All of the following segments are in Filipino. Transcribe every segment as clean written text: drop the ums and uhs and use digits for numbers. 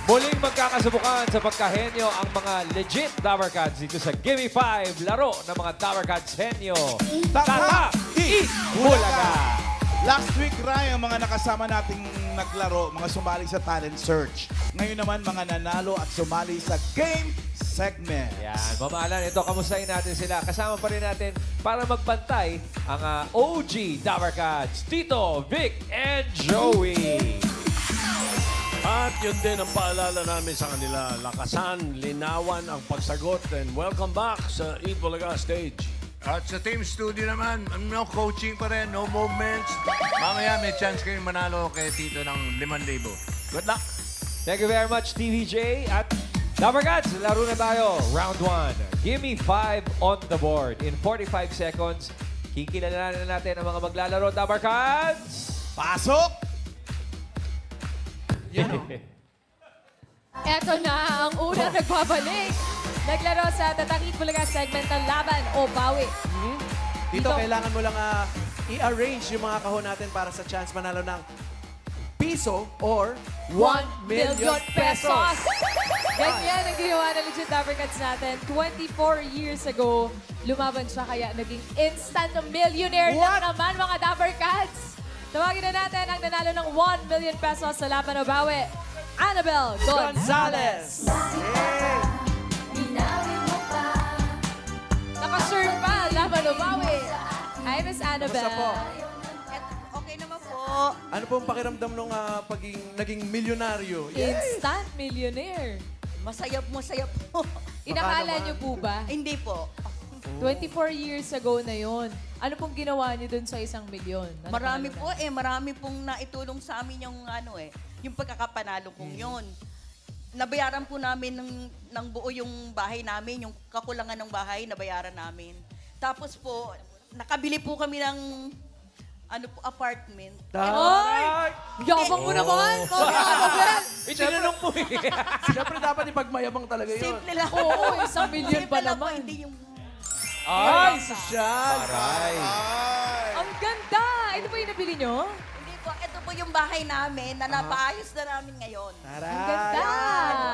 Muling magkakasubukan sa pagkahenyo ang mga legit Tower Cats dito sa Gimme 5, laro ng mga Tower Cats henyo. Tata! Bulaga! Last week, Ray, ang mga nakasama nating naglaro, mga sumali sa talent search. Ngayon naman, mga nanalo at sumali sa game segment. Yan, mamahalan ito. Kamustahin natin sila. Kasama pa rin natin para magbantay ang OG Tower Cats, Tito, Vic, and Joey. At yun din ang paalala namin sa kanila. Lakasan, linawan ang pagsagot. And welcome back sa Eat Bulaga stage. At sa team studio naman, no coaching pa rin, no movements. Mamaya may chance kayong manalo kay Tito ng 5,000. Good luck! Thank you very much, TVJ. At Tower Cats, laro na tayo. Round 1. Give me 5 on the board. In 45 seconds, kikilalanin natin ang mga maglalaro. Tower Cats! Pasok! Eto na ang unang nagbabalik. Naglaro sa Tatakit Bulaga segment ng Laban o Bawi. Dito, kailangan mo lang i-arrange yung mga kahon natin para sa chance manalo ng piso or 1 million pesos! Ganyan ang ginawa ng legit Tower Cats natin. 24 years ago, lumaban siya kaya naging instant millionaire lang naman mga Tower Cats. Tawagin na natin ang nanalo ng 1 million pesos sa Laban o Bawi, Annabel Gonzalez. Naka-serve pa, Laban o Bawi. Hi, Miss Annabel. Kamusta po? Okay naman po. Ano po ang pakiramdam nung naging milyonaryo? Instant millionaire. Masaya po. Inakala niyo po ba? Hindi po. 24 years ago na yon. Ano pong ginawa niyo dun sa 1 milyon? Marami po marami pong naitulong sa amin yung pagkakapanalo kong yun. Nabayaran po namin ng buo yung bahay namin, yung kakulangan ng bahay, nabayaran namin. Tapos po, nakabili po kami ng apartment. Ay! Yabang mo naman! Annabel! Itinanong po eh. Siyempre dapat ipagmayabang talaga yun. Simple lang. Oo, 1 milyon Simple pa lang po, naman. hindi yung... Ay, sosyal! Aray. Ang ganda! Ito po yung nabili nyo? Hindi po, ito po yung bahay namin na napaayos na namin ngayon. Taray! Ang ganda!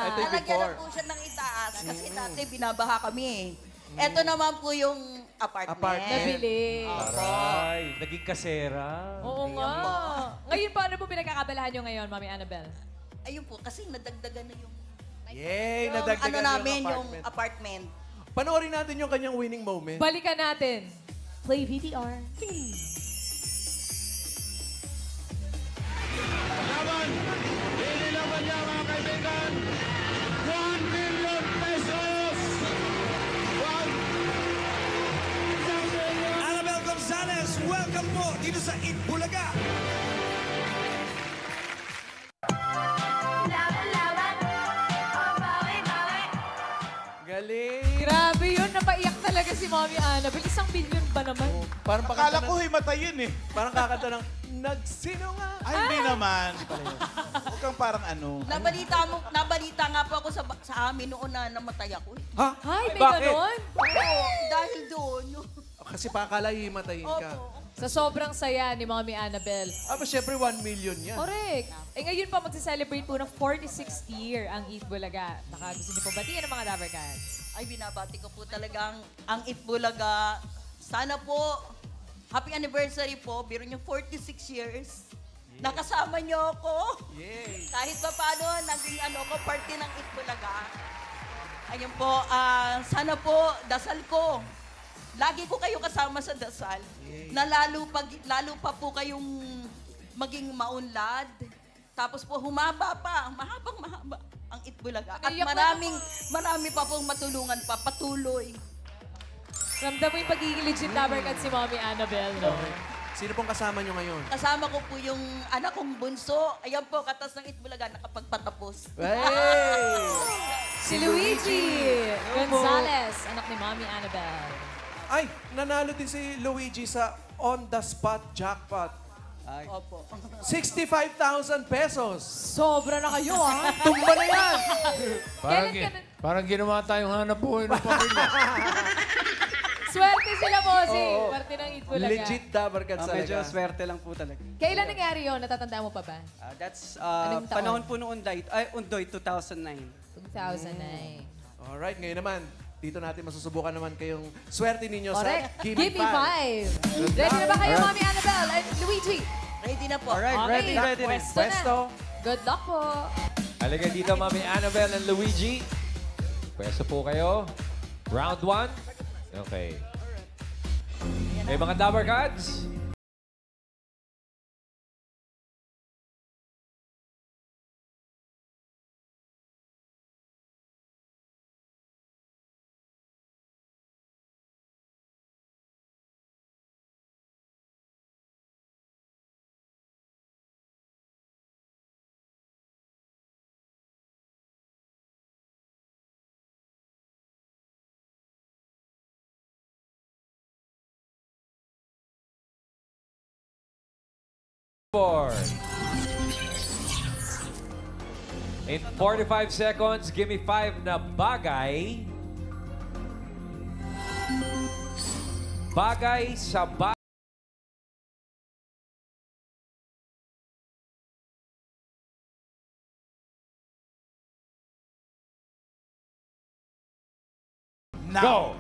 Ito yung Lalagyan before. na po siya ng itaas kasi dati binabaha kami. Ito naman po yung apartment. Nabili. Aray. Naging kasera. Oo nga. Ngayon, paano po pinagkakabalahan nyo ngayon, Mami Annabel? Ayun po, kasi nadagdagan na yung... Yay! yung Nadagdagan namin, yung yung apartment. apartment. Panoorin natin yung kanyang winning moment. Balikan natin. Play VTR. Laban! Pili naman niya mga kaibigan! 1 million pesos! Annabel Gonzalez, welcome po dito sa Eat Bulaga. Galing! Grabe yun. Napaiyak talaga si Mami Annabel. 1 milyon ba naman? Parang Akala pakanta ko ng, himata yun eh. parang kakanta ng Nagsinunga! Ay, hindi naman. Huwag kang parang Nabalita nga po ako sa amin noon na namatay ako. Ha? Ay, may bakit? ganon? Oo, dahil doon. Kasi pakala himatayin ka. Opo. Sa sobrang saya ni Mami Annabel. Pero syempre 1 million yan. Correct. Eh ngayon pa magse-celebrate po ng 46th year ang Eat Bulaga. Baka gusto niyo po batiin ang mga Tower Cats. Ay, binabati ko po talaga ang Itbulaga. Sana po, happy anniversary po. Biro niyo 46 years. Nakasama niyo ako. Yay! Kahit pa paano, naging party ng Itbulaga. Ayun po, sana po, dasal ko. Lagi ko kayo kasama sa dasal. Na lalo pa po kayong maging maunlad. Tapos po, humaba pa. Mahaba ang Itbulaga. At Naiyak marami pa pong matulungan pa. Patuloy. Ramdam mo yung pagiging legit Tower Cats si Mami Annabel, no? Sino pong kasama nyo ngayon? Kasama ko po yung anak kong bunso. Ayan po, katas ng Itbulaga, nakapagpatapos. Hey! Si Luigi Gonzalez, anak ni Mami Annabel. Ay, nanalo din si Luigi sa on-the-spot jackpot. Opo. 65,000 pesos. Sobra na kayo, ha? Tumba na yan! Kailan ka na... Parang ginawa tayong hanap buhay ng pamilya. Swerte sila, bossing. Parte ng Itbulaga. Legit Dabarkads talaga. Medyo swerte lang po talaga. Kailan nangyari yun? Natatandaan mo pa ba? That's Anong taon? panahon po noong Undoy, 2009. 2009. Alright, ngayon naman, dito natin masusubukan naman kayong swerte ninyo Correct. sa Give me 5. Ready na ba kayo, Mami Annabelle and Luigi? Ready na po. Alright, Okay. ready na. Pwesto na. Pwesto. Good luck po. Halika dito, Mami Annabelle and Luigi. Pwesto po kayo. Round 1. Okay. Okay, mga Dabarkads. Board. In 45 seconds, give me 5 na bagay. Bagay sa bagay. Now. Go!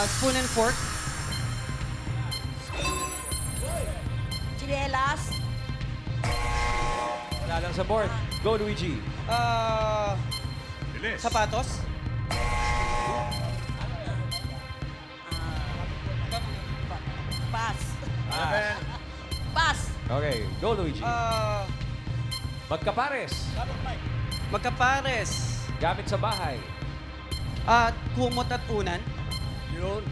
Spoon and fork. Chinelas. Wala lang sa board. Go, Luigi. Sapatos. Pass. Pass. Okay, go, Luigi. Magkapares. Magkapares. Gamit sa bahay. Kumot at unan. Yun.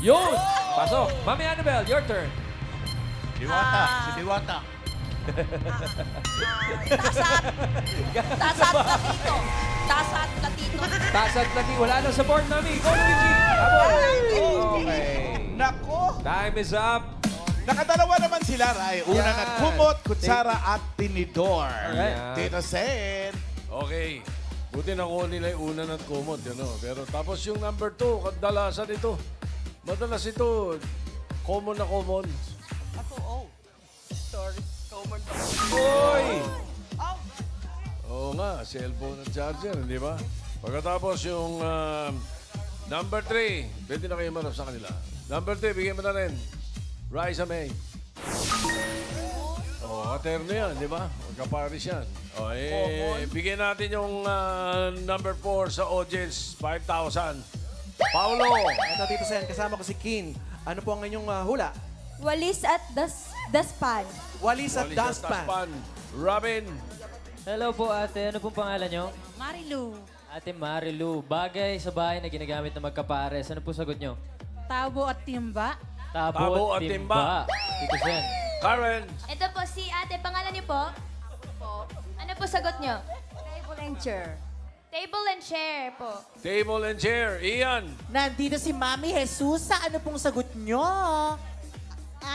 Yun! Pasok. Mami Annabelle, your turn. Diwata. Si Diwata. Tasat. Tasat ka dito. Tasat ka dito. Tasad na wala lang sa board, Mami. Go, Luigi. Habol. Okay. Nako. Time is up. Nakadalawa naman sila, Ray. Una Yan. na kumot, kutsara at tinidor. Alright. Tito Sen. Okay. Buti nakuha nila yung unan at kumot. Yun, oh. Pero tapos yung number 2, kadalasan ito. Madalas ito, common na common. Oy! Oo nga, cellphone at charger, di ba? Pagkatapos yung number 3, pwede na kayo manap sa kanila. Number 3, bigyan mo na rin. Raisa May. Katerno yan, di ba? Magkaparis yan. Bigyan natin yung number 4 sa audience, 5,000. Paolo! Ito, Tito Sen, kasama ko si Kin. Ano po ang inyong hula? Walis at daspan. Walis at Walis dustpan. Taspan. Robin. Hello po ate, ano pong pangalan nyo? Marilu. Ate Marilu, bagay sa bahay na ginagamit na magkapares. Ano po sagot nyo? Tabo at timba. Tabo at timba. Tito Sen. Karen. Ito po si ate, pangalan niyo po? Ano po sagot niyo? Table and chair. Table and chair po. Table and chair. Ian. Nandito si Mami Jesus. Ano pong sagot nyo?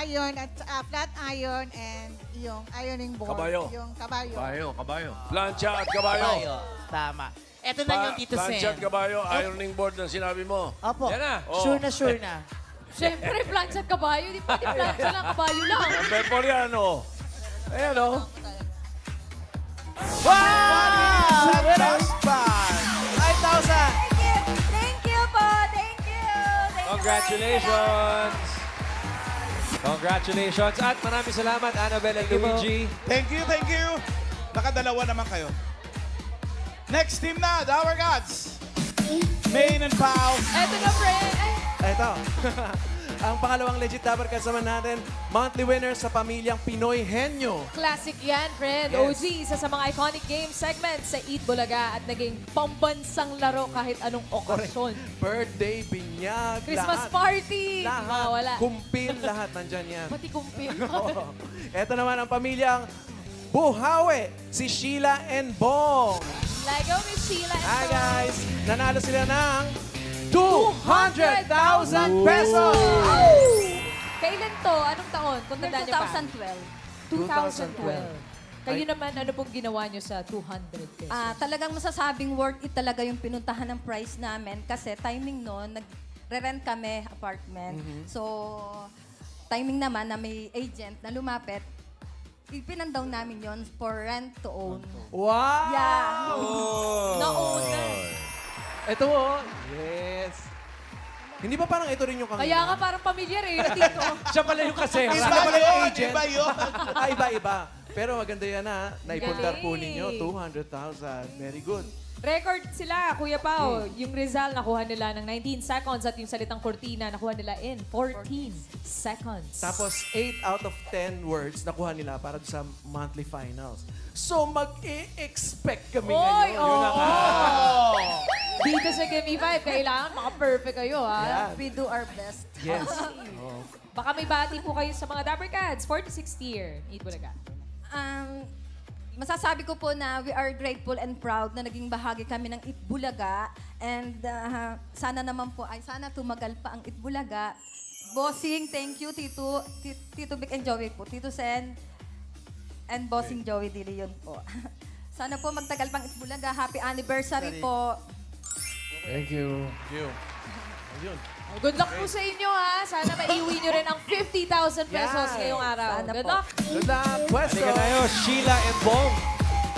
Iron at flat iron and yung ironing board. Kabayo. Yung kabayo. Kabayo. Plancha at kabayo. Tama. Ito na yung Tito Plancha Sen. at kabayo, ironing board na sinabi mo. Opo. Yan na. Oh. Sure na. Siyempre, plancha at kabayo. Di pwede plancha lang, kabayo lang. Number 4 yan, oh. Ayan, oh. Sa dustpan. 5,000! Thank you po. Thank you. Congratulations! Congratulations! At maraming salamat, Annabelle and Luigi. Thank you. Nakadalawa naman kayo. Next team na, Dower Gods. Main and Pau. Eto na, friend. Ay, Ito. Ang pangalawang legit Dabarkads naman natin, monthly winner sa pamilyang Pinoy Henyo. classic yan, friend. Yes. OG, isa sa mga iconic game segments sa Eat Bulaga at naging pambansang laro kahit anong okasyon. Birthday, binyag, Christmas lahat. party. Lahat. Mawala. Kumpil, lahat nandyan yan. Pati kumpil. Ito naman ang pamilyang Buhawe, si Sheila and Bong. Lego, Miss Sheila. and Hi Bong. guys! Nanalo sila ng 200,000 pesos! Kailan to? Anong taon? Kung tandaan niyo pa. 2012. 2012. Kayo naman, ano pong ginawa niyo sa 200 pesos? Talagang masasabing worth it talaga yung pinuntahan ng price namin kasi timing noon, re-rent kami apartment. So, timing naman na may agent na lumapit, ipinandaw namin yon for rent to own. Wow! Yeah. Na-own. Ito oh. Yes. Hindi ba parang ito rin yung kanina? Kaya nga parang pamilyar eh, yung tito. Siya pala yung kasera. Siya pala yung agent. Iba yun. Iba. Pero maganda yan ha. Naipundar po Galing. ninyo, 200,000. Very good. Record sila, Kuya Pao. Yung Rizal, nakuha nila ng 19 seconds at yung salitang Cortina, nakuha nila in 14 seconds. Tapos, 8 out of 10 words nakuha nila para sa monthly finals. So, mag-i-expect kami Oy, ngayon. Yun na nga. Dito sa Gimme 5, kailangan maka-perfect kayo, ha? Yeah. We do our best. Yes. Baka may bati po kayo sa mga Dapper Cats, 4 to 6th year. Eat Bulaga. Masasabi ko po na we are grateful and proud na naging bahagi kami ng Itbulaga. And sana naman po, sana tumagal pa ang Itbulaga. Bossing, thank you, Tito Vic and Joey po. Tito Sen and Bossing Joey De Leon po. Sana po magtagal pang Itbulaga. Happy anniversary po. Thank you. Ayun. Good luck po sa inyo, ha? Sana maiuwi nyo rin ang 50,000 pesos ngayong araw. Sana Good po. luck! Good luck. Pwesto. Halika tayo, Sheila and Bong.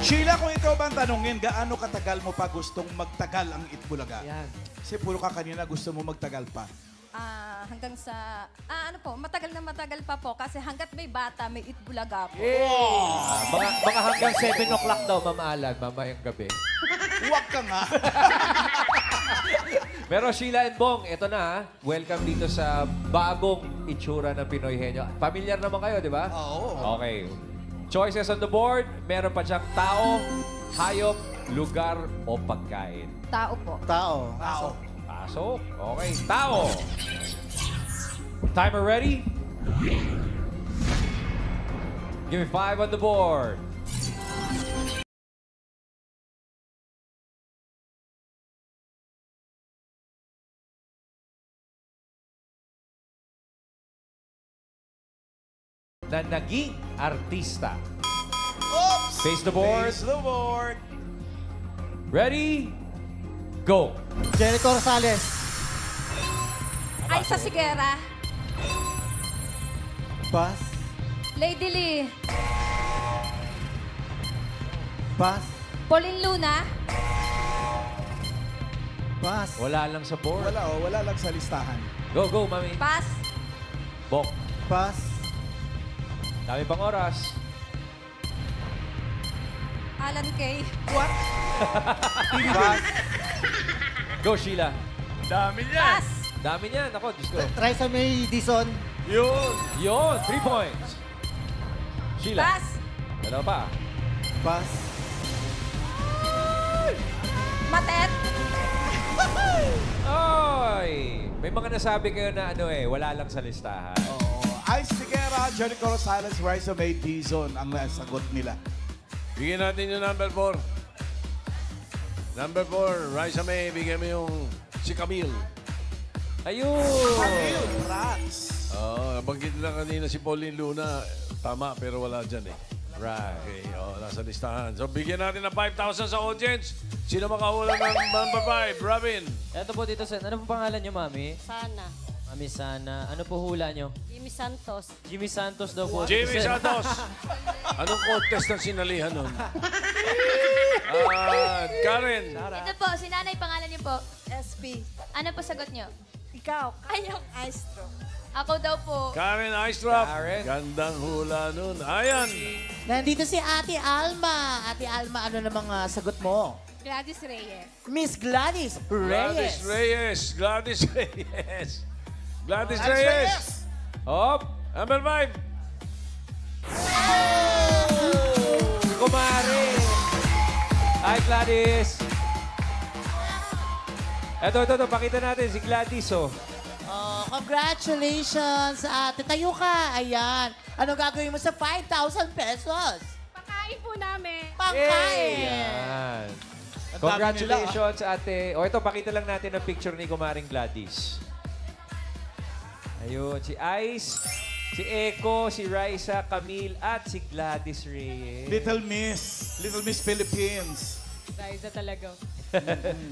Sheila, kung ikaw bang tanungin, gaano katagal mo pa gustong magtagal ang Itbulaga? Yan. Kasi puro ka kanina gusto mo magtagal pa. Hanggang sa, matagal na matagal pa po. Kasi hanggat may bata, may Itbulaga po. Mga hanggang 7 o'clock daw, mamaalag, mamayang gabi. Huwag ka nga. Pero Sheila and Bong, ito na ha. Welcome dito sa bagong itsura ng Pinoy Henyo. Familiar naman kayo, di ba? Oo. Okay. Choices on the board. Meron pa siyang tao, hayop, lugar o pagkain. Tao po. Tao. Pasok. Okay. Tao. Timer ready? Give me 5 on the board. Na naging artista. Oops! Face the board. Face the board. Ready? Go. Jericho Rosales. Aisa Sigera. Pass. Lady Lee. Pass. Pauline Luna. Pass. Wala lang sa board. Wala lang sa listahan. Go, go, mami. Pass. Bok. Pass. Dami pang oras. Alan Kay. Pass. Go, Sheila. Dami niyan. Pass. Dami niyan. Ako, Diyos ko. Raisa May Dizon. Yun, 3 points. Sheila. Pass. Dalawa pa. Pass. Matet. Oy! May mga nasabi kayo na wala lang sa listahan. Ice Figuera, Jericho Rosales, Raisa May Dizon ang nasagot nila. Bigyan natin yung number 4. Number 4, Raisa May, bigyan mo yung si Camille. Ayun! Rats. Nabanggit na kanina si Pauline Luna. Tama, pero wala dyan eh. Right. Okay, nasa listahan. So, bigyan natin ng 5,000 sa audience. Sino makahula ng number 5? Robin. Eto po, Tito Sen. Ano po pangalan niyo, Mami? Sana. Mami Sana. Ano po hula niyo? Jimmy Santos. Jimmy Santos daw po. Jimmy Tito Sen. Santos. Anong contest ang sinalihan nun? Karen. Ito po, si nanay, pangalan niyo po? SP. Ano po sagot niyo? Ikaw, kayang Astro. Ako daw po. Karen Aistrop. Karen. Gandang hula nun. Ayan. Nandito si Ate Alma. Ate Alma, ano namang sagot mo? Gladys Reyes. Miss Gladys Gladys Reyes. Reyes. Gladys Reyes. Gladys Reyes. Hop! Number 5. Kumari! Hi, Gladys! Ito. Pakita natin si Gladys, oh. Oh, congratulations, ate. Tayo ka. Ayan. Ano gagawin mo sa 5,000 pesos? Pakain po namin. Pangkain. Yan. Congratulations, ate. O, ito, pakita lang natin ang picture ni Kumaring Gladys. Ayun, si Ice, si Echo, si Raisa, Camille, at si Gladys Reyes. Little Miss Philippines. Raisa talaga.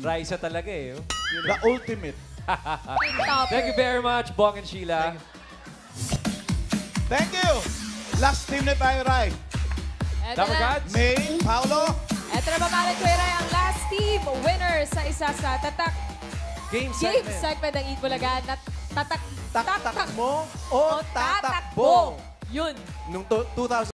Raisa talaga eh. Oh. The ultimate. Thank you very much, Bong and Sheila. Thank you. Last team na tayo, Rai. Eto Dapper na. Cats? May, Paolo. Eto na mamalan ko Ray, ang last team winner sa isa sa tatak Game game segment. segment ng Eat Bulaga na Tak mo o o tatakbo. Yun. Nung 2000.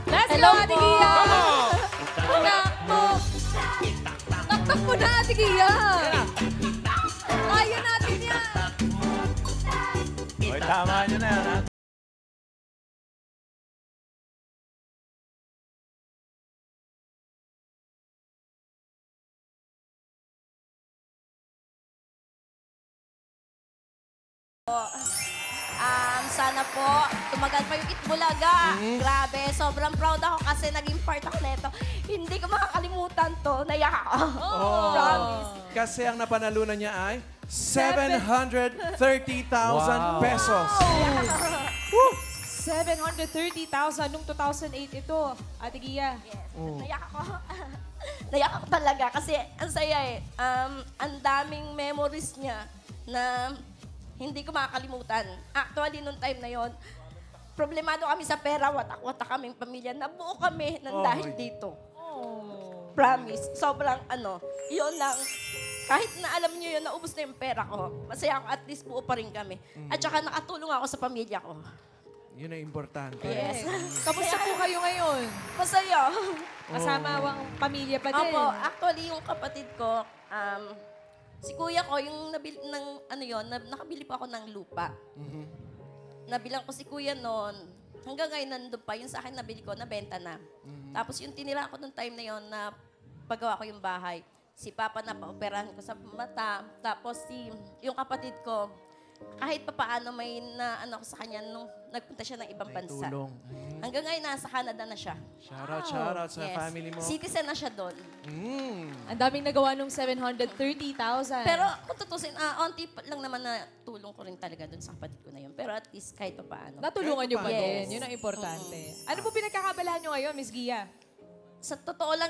Let's Hello go, Ate po. Gia! Takbo! Takbo na, Ate Gia! Kaya natin yan! Hoy, tama nyo na yan, ha? Sana po, tumagal pa yung Itbulaga. Grabe, sobrang proud ako kasi naging part ako nito. Hindi ko makakalimutan to. Naiyak ako. Promise. Kasi ang napanalunan niya ay 730,000 pesos. 730,000 nung 2008 ito, Ate Gia. Yes. Naiyak ako. Naiyak ako talaga kasi ang saya eh. Ang daming memories niya na hindi ko makakalimutan. Actually, nung time na yon, problemado kami sa pera, watak-watak kaming pamilya. Nabuo kami ng dahil dito. Promise. Sobrang yun lang. Kahit na alam niyo yun, naubos na yung pera ko. Masaya ako, at least buo pa rin kami. At saka nakatulong ako sa pamilya ko. Yun ay importante. Yes. Kamusta po kayo ngayon? Masaya. Kasama ang pamilya pa din. Opo, actually, yung kapatid ko, si kuya ko, yung nabili ng, nakabili pa ako ng lupa. Nabilang ko si kuya noon. Hanggang ngayon, nandun pa. Yung sa akin nabili ko, nabenta na. Tapos yung tinira ko nung time na yon na paggawa ko yung bahay. Si Papa na pa-operahan ko sa mata. Tapos yung kapatid ko, kahit pa paano may ko sa kanya nung nagpunta siya ng ibang bansa. Tulong. Hanggang ngayon, nasa Canada na siya. Shoutout sa Yes. family mo. Citizen na siya doon. Ang daming nagawa nung 730,000. Pero kung tutusin, onti lang naman na tulong ko rin talaga doon sa kapatid ko na yun. Pero at least kahit pa paano. Natulungan niyo ba Yes. din? Yun ang importante. Ano po pinagkakabalahan niyo ngayon, Miss Gia? Sa totoo lang,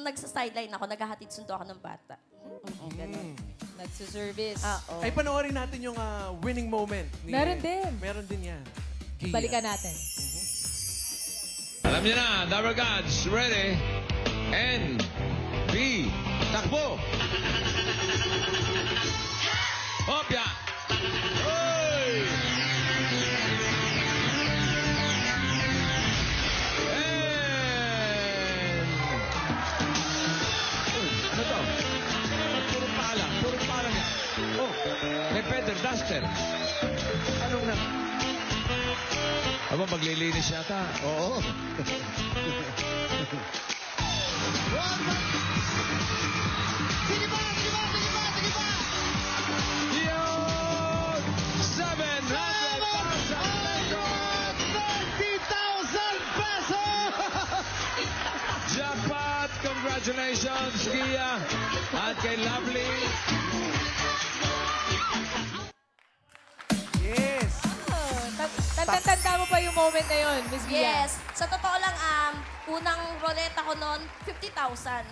nagsa-sideline ako, naghahatid sundo ako ng bata. Ganun. Nagsuservice. Ay, panoorin natin yung winning moment. Meron din. Meron din yan. Balikan natin. Alam niyo na, Dapper Gods, ready? N, B, takbo! Hopya! Oy! Ano to? Puro pala niya. Oh, may feather duster. Anong na? Aba, maglilinis yata. Oo. Sige pa! Yun! 730,000 pesos! Jackpot! Congratulations, Gia! At kay Lovely. Yes! Tanda mo pa yung moment na yun, Miss Gia? Yes. Sa totoo lang, unang roleta ko noon, 50,000.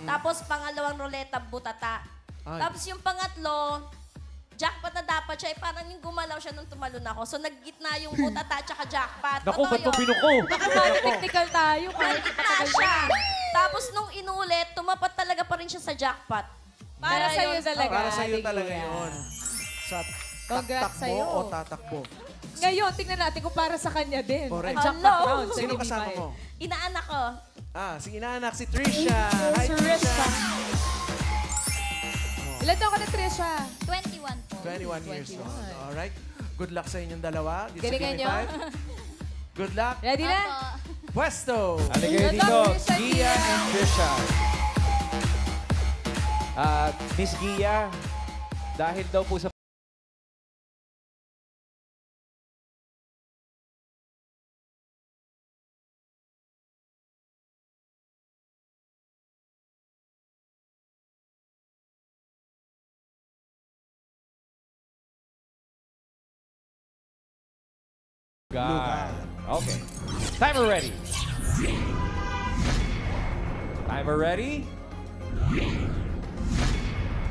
Tapos pangalawang roleta, butata. Ay. Tapos yung pangatlo, jackpot na dapat siya. Parang yung gumalaw siya nung tumalon ako. So naggitna yung butata at saka jackpot. Naku, ba't mo pinuko? Baka technical tayo. Naggitna siya. Tapos nung inulit, tumapat talaga pa rin siya sa jackpot. Para Kaya sa'yo yun- talaga. Para sa'yo Ate talaga Gia. yun. Sa Congrats takbo sa'yo. o tatakbo. Ngayon, tingnan natin kung para sa kanya din. Correct. Ang jackpot Hello. round sa Sino GB5. kasama mo? Inaanak ko. Si inaanak, si Trisha. Hi, Si Trisha. Risha. Ilan taon ka na, Trisha? 21 po. 21 years old. Alright. Good luck sa inyong dalawa. Dito sa Galingan Gimme nyo. 5. Good luck. Ready na? Pwesto! Halika dito, Gia and Trisha. Miss Gia, dahil daw po sa God. Okay. Timer ready. Timer ready.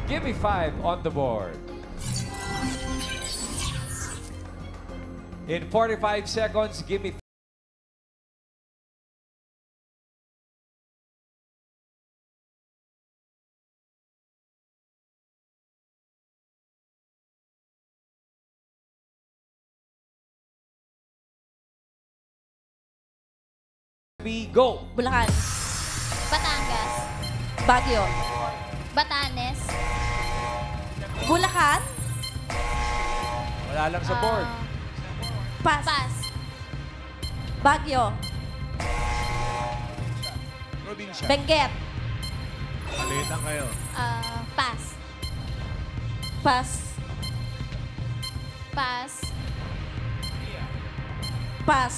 Give me 5 on the board. In 45 seconds, give me go. Bulacan. Batangas. Baguio. Batanes. Bulacan. Wala lang sa board. Pas. Pas. Baguio. Probinsya. Benguet. Malitan kayo. Pas. Pas. Pas. Pas.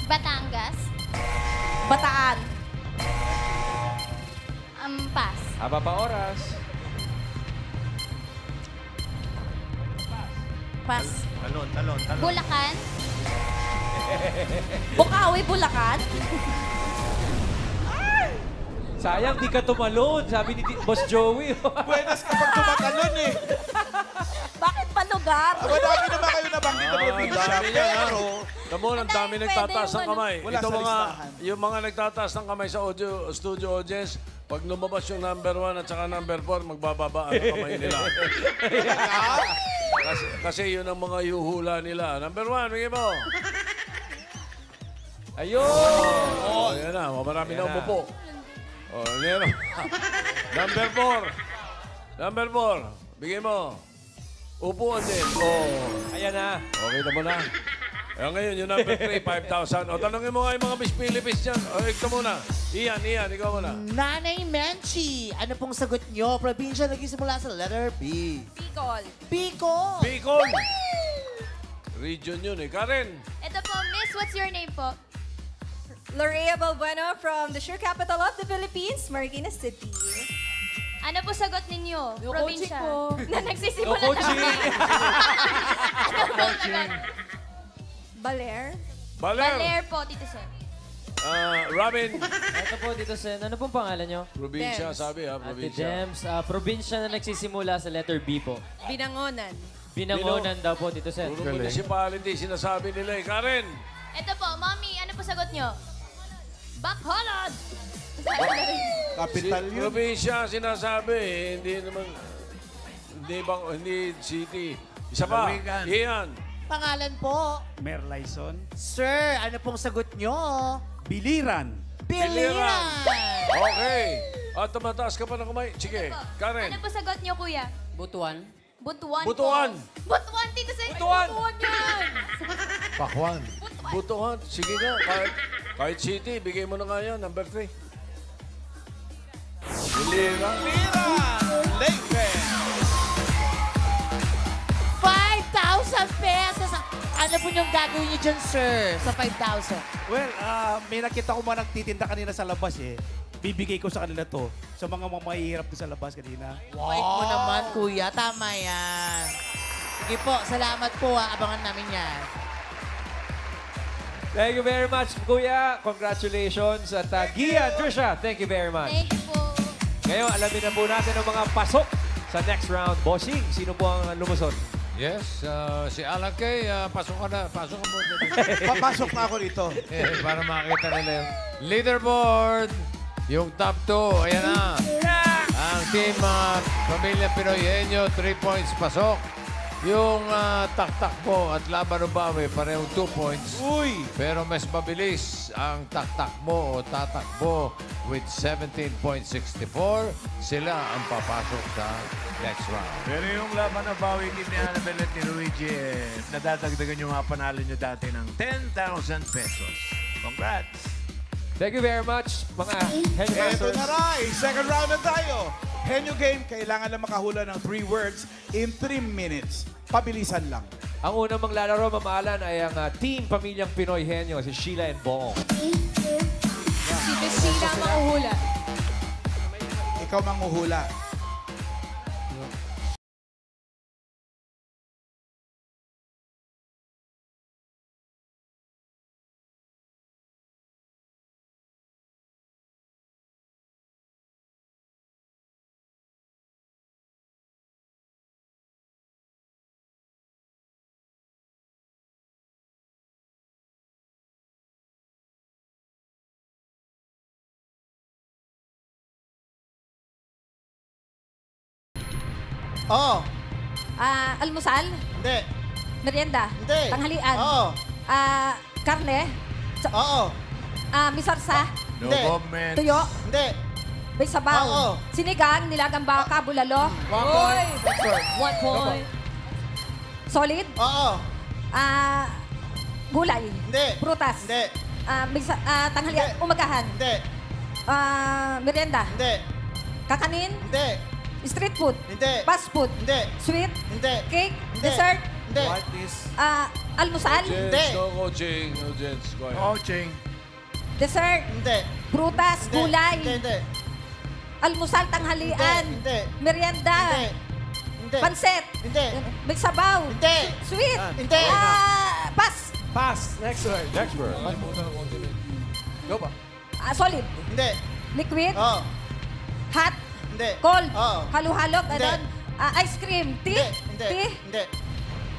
Batangas. Bataan. Pas. Haba pa oras. Pas. Talon. Bulacan. Bukawi, Bulacan. Sayang, di ka tumalon. Sabi ni Boss Joey. Buenas kapag tumatalon eh. Bakit pa lugar? Madami naman kayo nabanggit na probinsya. dami yan, ha? Pero, Tamo, ang dami nagtataas ng kamay. Wala Ito sa mga, listahan. yung mga nagtataas ng kamay sa studio audience, pag lumabas yung number 1 at saka number 4, magbababa ang kamay nila. kasi yun ang mga yuhula nila. Number 1, bigay mo. Ayun! Oh, yan na. Marami na umupo. Oh, yan. Number 4. Number 4. Bigay mo. Upuan din. Oh. Ayan na. Okay na mo na. Ngayon, yung number 3, 5,000. O, tanongin mo nga yung mga Miss Philippines dyan. O, ikaw muna. Ian, ikaw muna. Nanay Menchi, ano pong sagot nyo? Probinsya nagsisimula sa letter B. Bicol. Bicol. Bicol. Region yun eh. Karen. Ito po, Miss, what's your name po? Lorea Balbuena from the sure capital of the Philippines, Marikina City. Ano po sagot ninyo? No Probinsya. coaching po. Na nagsisimula No coaching. Ano po sagot? Baler. Baler. Baler po, Tito Sen. Robin. Ito po, Tito Sen. Ano pong pangalan nyo? Probinsya, Dems. sabi ha. Ate Probinsya. Jems. Probinsya na nagsisimula sa letter B po. Binangonan. Binangonan daw po, Tito Sen. Puro municipality, sinasabi nila eh. Karen. Ito po, Mommy, ano po sagot nyo? Bacolod! capital yun. Probinsya, sinasabi eh. Hindi naman, hindi city. Isa pa. Lawigan. Ian. Pangalan po. Merlaison. Sir, ano pong sagot nyo? Biliran. Biliran. Okay. At tumataas ka pa ng kamay. Sige, Karen. Ano po sagot nyo, Kuya? Butuan. Butuan Butuan. po. Butuan, Tito Sen. Butuan. Butuan yan. Pakwan. Butuhan. Sige nga. Kahit city, bigay mo na nga yan. Number 3. Biliran. Leyte. 5,000 pesos. Ano po yung gagawin niyo dyan, sir, sa 5,000? Well, may nakita ko mga nagtitinda kanina sa labas eh. Bibigay ko sa kanila to. Sa mga mahihirap ko sa labas kanina. Wait mo naman, kuya. Tama yan. Sige po, salamat po. Abangan namin yan. Thank you very much, Kuya. Congratulations. At Gia and Trisha, thank you very much. Thank you po. Ngayon, alamin na po natin ang mga pasok sa next round. Bossing, sino po ang lumusot? Yes, si Alan Kay, pasok ka na. Pasok ka muna. Papasok na ako rito. Para makita nila yung leaderboard. Yung top 2, ayan na. Ang team Pamilya Pinoy Henyo, 3 points pasok. Yung taktakbo at laban ng bawi, parehong 2 points. Uy! Pero mas mabilis ang taktakbo o tatakbo with 17.64. Sila ang papasok sa next round. Pero yung laban ng bawi ni Annabelle at ni Luigi, nadadagdagan yung mga panalo nyo dati ng 10,000 pesos. Congrats! Thank you very much, mga Henyo Ito Masters. na Rai, second round na tayo. Henyo game, kailangan lang makahula ng 3 words in 3 minutes. Pabilisan lang. Ang unang maglalaro, mamahalan, ay ang Team Pamilyang Pinoy Henyo, si Sheila and Bong. Si Miss Sheila ang mauhula. Ikaw manghuhula. Oo. Almusal? Hindi. Merienda? Hindi. Tanghalian? Oo. Karne? Oo. Misarsa? No Hindi. comment. Tuyo? Hindi. May sabaw? Oo. Sinigang? Nilagang baka? Bulalo? 1 point. 1 point. Solid? Oo. Gulay? Hindi. Prutas? Hindi. Tanghalian? Umagahan? Hindi. Merienda? Hindi. Kakanin? Hindi. Street food? Hindi. Fast food? Hindi. Sweet? Hindi. Cake? Hindi. Dessert? Hindi. What is... Almusal? Hindi. No coaching. No gents. Go ahead. Coaching. Dessert? Hindi. Prutas? Hindi. Gulay? Hindi. Almusal? Tanghalian? Hindi. Merienda? Hindi. Hindi. Pansit? Hindi. May sabaw? Hindi. Sweet? Hindi. Pass? Pass. Next word. Next word. Go pa. Solid? Hindi. Liquid? Oo. Hot? Hindi. Cold? Oo. Halo-halo? Hindi. Ganon? Ice cream? Tea? Hindi. Tea? Hindi.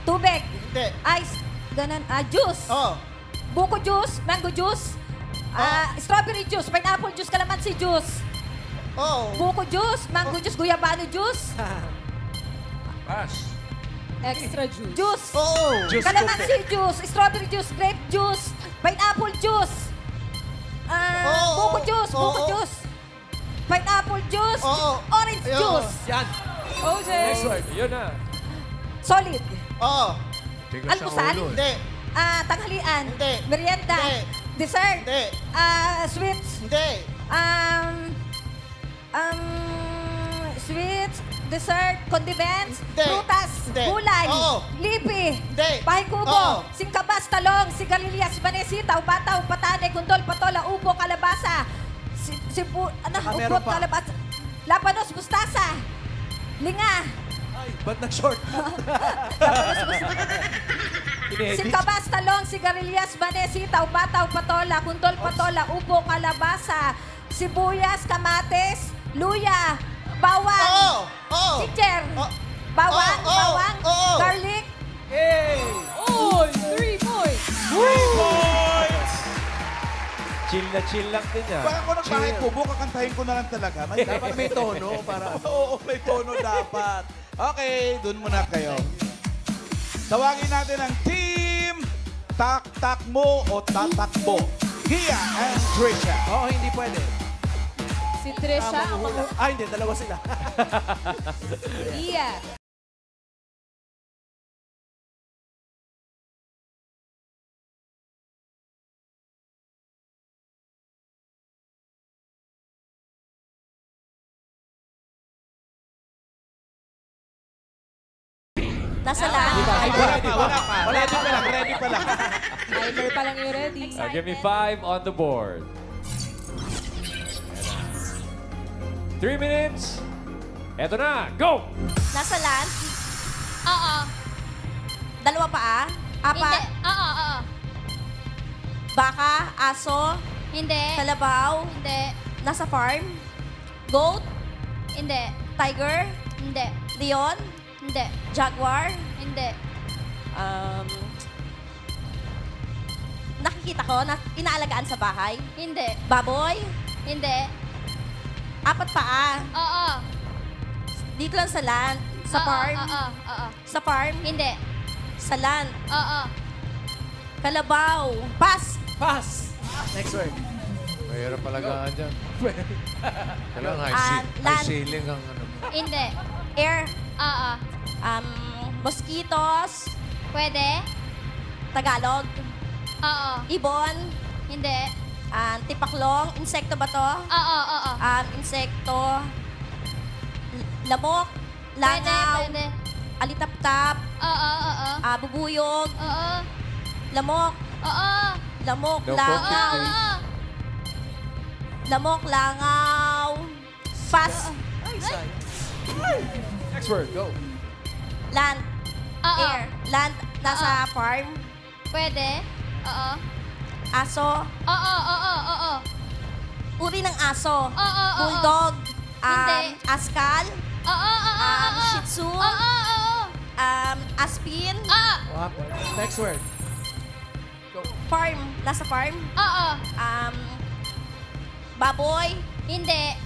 Tubig? Hindi. Ice? Ganon? Juice? Oo. Buko juice? Mango juice? Strawberry juice? Pineapple juice? Calamansi juice? Oo. Buko juice? Mango juice? Guyabano juice? Pass. Extra juice. Juice. Oo. Calamansi juice, strawberry juice, grape juice, pineapple juice. Buko juice, buko juice. Pineapple juice, orange juice. Yan. OJ. Next word. Yun na. Solid. Oo. Almusal. Hindi. Tanghalian. Hindi. Merienda. Hindi. Dessert. Hindi. Sweets. Hindi. Sweets, dessert, condiments, Hindi. prutas, Hindi. gulay, Oo. lipi, Hindi. pahikubo, Oo. singkabas, talong, sigarilyas, banesitaw, bataw, patane, gundol, patola, upo, kalabasa, meron upot, pa. kalabasa, lapanos, mustasa, linga, Ay, ba't nag-short? singkabas, talong, sigarilyas, banesitaw, bataw, patola, gundol, patola, upo, kalabasa, sibuyas, kamates, luya, bawang, Oo. Oo. ginger, Oo. bawang, Oo. bawang, Oo. garlic. Hey! Oh, 3 points. 3 points! Chill lang din ah. Baka ako nagbahay kubo, kakantahin ko na lang talaga. Dapat may tono para... Oo, may tono dapat. Okay, dun muna kayo. Tawagin natin ang team Tak-Tak-Mo o Tatakbo. Gia and Trisha. Oo, hindi pwede. Si Trisha, Hindi. Dalawa sila. Iya. Nasa lahat. Ready pa lang. Timer pa lang yung ready. Give me 5 on the board. 3 minutes. Eto na. Go! Nasa land? Oo. Dalawa paa? Apat? Oo. Baka? Aso? Hindi. Kalabaw? Hindi. Nasa farm? Goat? Hindi. Tiger? Hindi. Leon? Hindi. Jaguar? Hindi. Nakikita ko na inaalagaan sa bahay? Hindi. Baboy? Hindi. 4 paa? Oo. Dito lang sa land? Sa farm? Oo. Sa farm? Hindi. Sa land? Oo. Kalabaw? Pass! Pass! Next word. Mahirap palagaan dyan. Kailangan Land. high ceiling ang ano mo. Hindi. Air? Oo. Mosquitos? Pwede. Tagalog? Oo. Ibon? Hindi. Tipaklong? Insekto ba to? Oo. Insekto? Lamok? Pwede, Langaw? pwede. Alitap-tap? Oo. Bubuyog? Oo. Lamok? Oo. Lamok? No Langaw? Oo. Lamok? Langaw? Pass? Next word, go. Land? Oo. Air? Land? Nasa farm? Pwede. Oo. Aso? Oo. Uri ng aso? Oo. Bulldog? Hindi. Askal? Oo. Shih Tzu? Oo. Aspin? Oo. Next word. Farm? Nasa farm? Oo. Baboy? Hindi.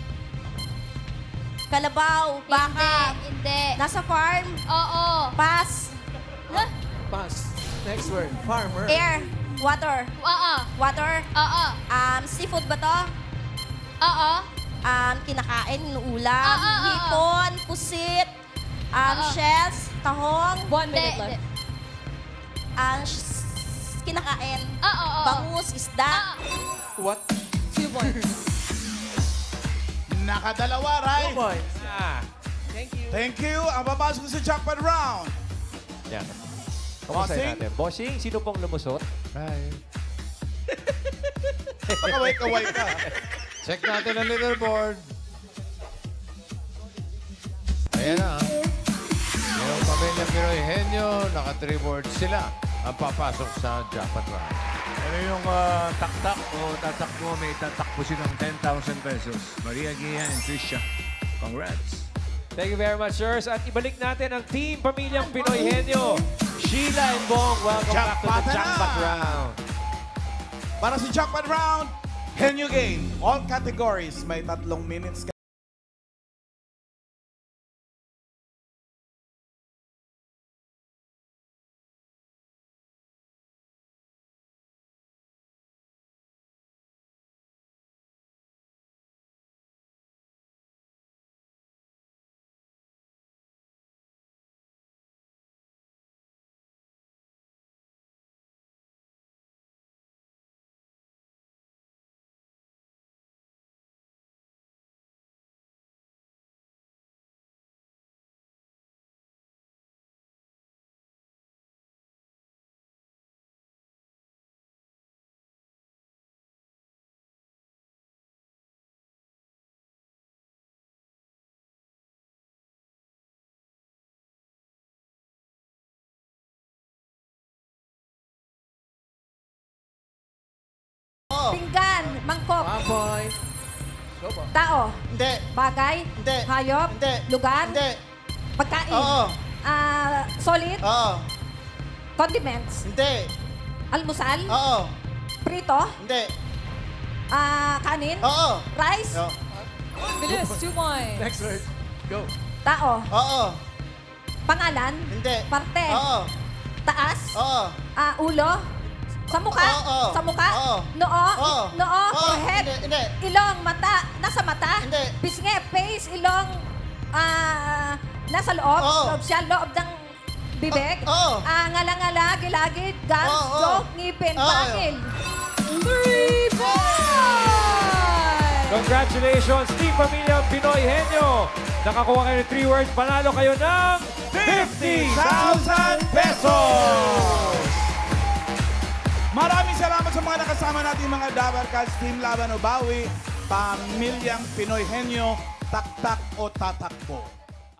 Kalabaw? Baka? Hindi. Nasa farm? Oo. Pass? Pass. Next word. Farmer. Air? Water? Oo. Water? Oo. Seafood ba to? Oo. Kinakain, inuulam, Oo. hipon, pusit, shells, tahong. 1 minute left. Kinakain. Oo. Bangus, isda. What? 2 points. Nakadalawa, right? 2 points. Thank you. Thank you. Ang papasok sa jackpot round. Yan. Kamusta Bossing? natin? Bossing, sino pong lumusot? Ay. Pakaway-kaway ka. Check natin ang leaderboard. Ayan na. Yung pamilyang Pinoy Henyo, naka 3 words sila ang papasok sa jackpot round. Ano yung taktak o tatakbo, may tatakbo silang 10,000 pesos. Maria Gia and Trisha. Congrats. Thank you very much, sirs. At ibalik natin ang team Pamilyang Pinoy Henyo. Sheila and Bong, welcome back to the jackpot round. Para sa jackpot round, Henyo Game. All categories. May 3 minutes. Pinggan, mangkok. 1 point. Go po. Tao. Hindi. Bagay. Hindi. Hayop. Hindi. Lugar. Hindi. Pagkain. Oo. Solid. Oo. Condiments. Hindi. Almusal. Oo. Prito. Hindi. Kanin. Oo. Rice. Oo. Bilis, 2 points. Next word. Go. Tao. Oo. Pangalan. Hindi. Parte. Oo. Taas. Oo. Ulo. Sa mukha. Oo. Sa mukha. Oo. Noo. Oo. Noo. Oo. Forehead. Hindi. Ilong. Mata. Nasa mata. Hindi. Pisngi. Face. Ilong. Nasa loob. Oo. Loob siya. Loob ng bibig. Oo. Ngala-ngala. Gilagid. Gums. Oo. Joke. Ngipin. Oo. Pangil. 3 points! Congratulations, Team Pamilyang Pinoy Henyo. Nakakuha kayo ng 3 words. Panalo kayo ng 50,000 pesos! Maraming salamat sa mga nakasama natin mga Dabarkads, Team Laban o Bawi, Pamilyang Pinoy Henyo, Taktak o Tatakbo.